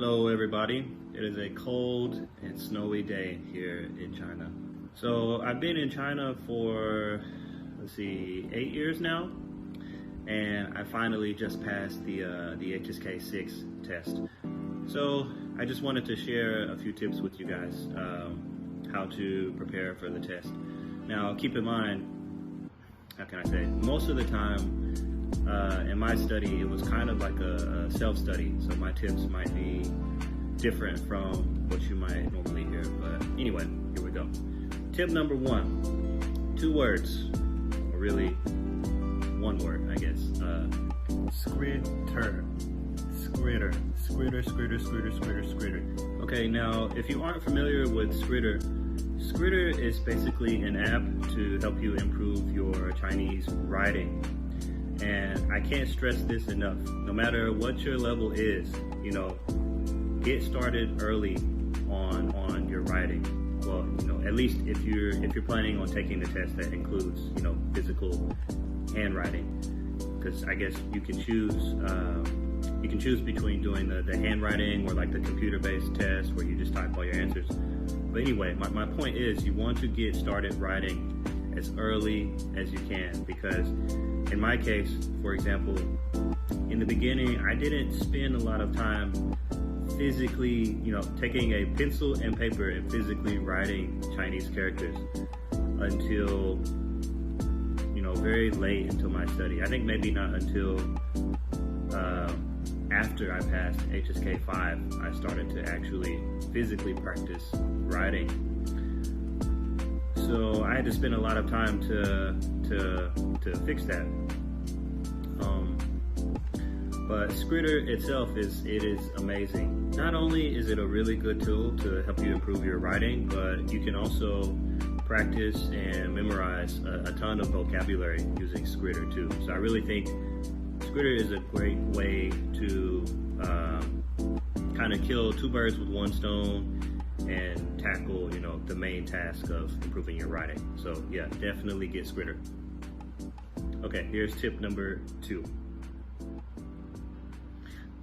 Hello everybody. It is a cold and snowy day here in China. So I've been in China for, 8 years now, and I finally just passed the HSK 6 test. So I just wanted to share a few tips with you guys, how to prepare for the test. Now keep in mind, how can I say, most of the time in my study it was kind of like a self-study, so my tips might be different from what you might normally hear. But anyway, here we go. Tip number 1, 2 words, or really 1 word, I guess. Skritter. Skritter. Okay, now if you aren't familiar with Skritter, Skritter is basically an app to help you improve your Chinese writing. And I can't stress this enough. No matter what your level is, get started early on your writing. Well, at least if you're planning on taking the test that includes, physical handwriting, because I guess you can choose between doing the handwriting or like the computer-based test where you just type all your answers. But anyway, my point is you want to get started writing as early as you can, because in my case, for example, in the beginning, I didn't spend a lot of time physically, taking a pencil and paper and physically writing Chinese characters until, very late into my study. I think maybe not until after I passed HSK 5, I started to actually physically practice writing. So I had to spend a lot of time to fix that. But Skritter itself is amazing. Not only is it a really good tool to help you improve your writing, but you can also practice and memorize a ton of vocabulary using Skritter too. So I really think Skritter is a great way to kind of kill 2 birds with 1 stone and tackle, the main task of improving your writing. So yeah, definitely get Skritter. Okay, here's tip number 2.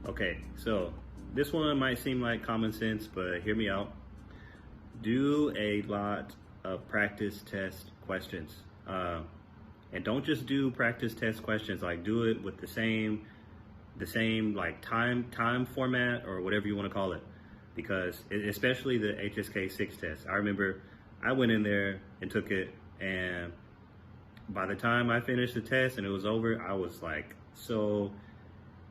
Okay, so this one might seem like common sense, but hear me out. Do a lot of practice test questions. And don't just do practice test questions, like do it with the same like time format or whatever you want to call it. Because especially the HSK 6 test, I remember I went in there and took it, and by the time I finished the test and it was over, I was like so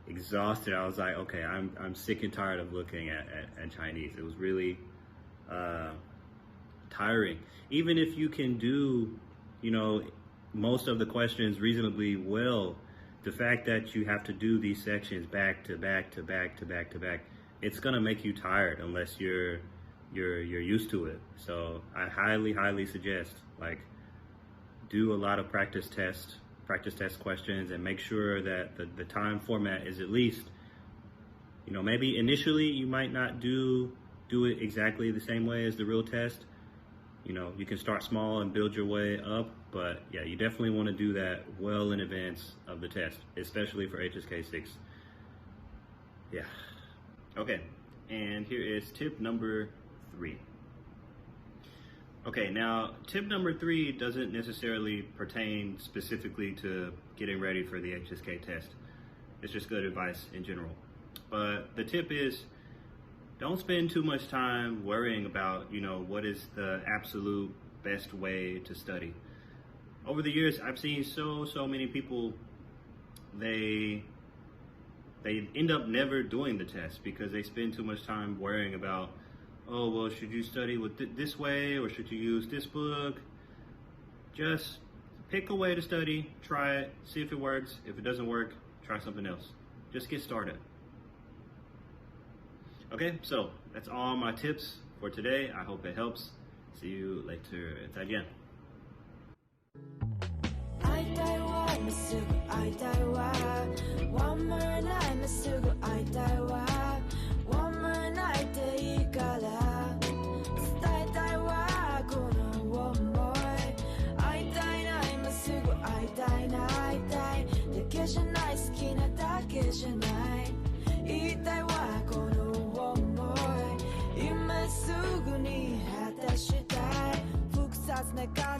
exhausted. I was like, okay, I'm sick and tired of looking at Chinese. It was really tiring. Even if you can do, most of the questions reasonably well, the fact that you have to do these sections back to back, it's gonna make you tired unless you're used to it. So I highly suggest, like, do a lot of practice test questions, and make sure that the time format is at least, maybe initially you might not do it exactly the same way as the real test. You can start small and build your way up, but yeah, you definitely want to do that well in advance of the test, especially for HSK 6. Yeah. Okay, and here is tip number 3. Okay, now tip number 3 doesn't necessarily pertain specifically to getting ready for the HSK test. It's just good advice in general. But the tip is, don't spend too much time worrying about, what is the absolute best way to study. Over the years, I've seen so many people, they end up never doing the test because they spend too much time worrying about, oh, well, should you study with this way, or should you use this book? Just pick a way to study, try it, see if it works. If it doesn't work, try something else. Just get started. Okay, so that's all my tips for today. I hope it helps. See you later. 再见。One more night, すぐ会いたいわ One more night でいいから伝えたいわこの想い会いたいな今すぐ会いたいな会いたいだけじゃない好きなだけじゃない言いたいわこの想い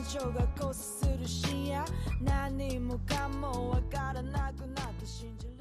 情が交差する深夜何もかもわからなくなって信じる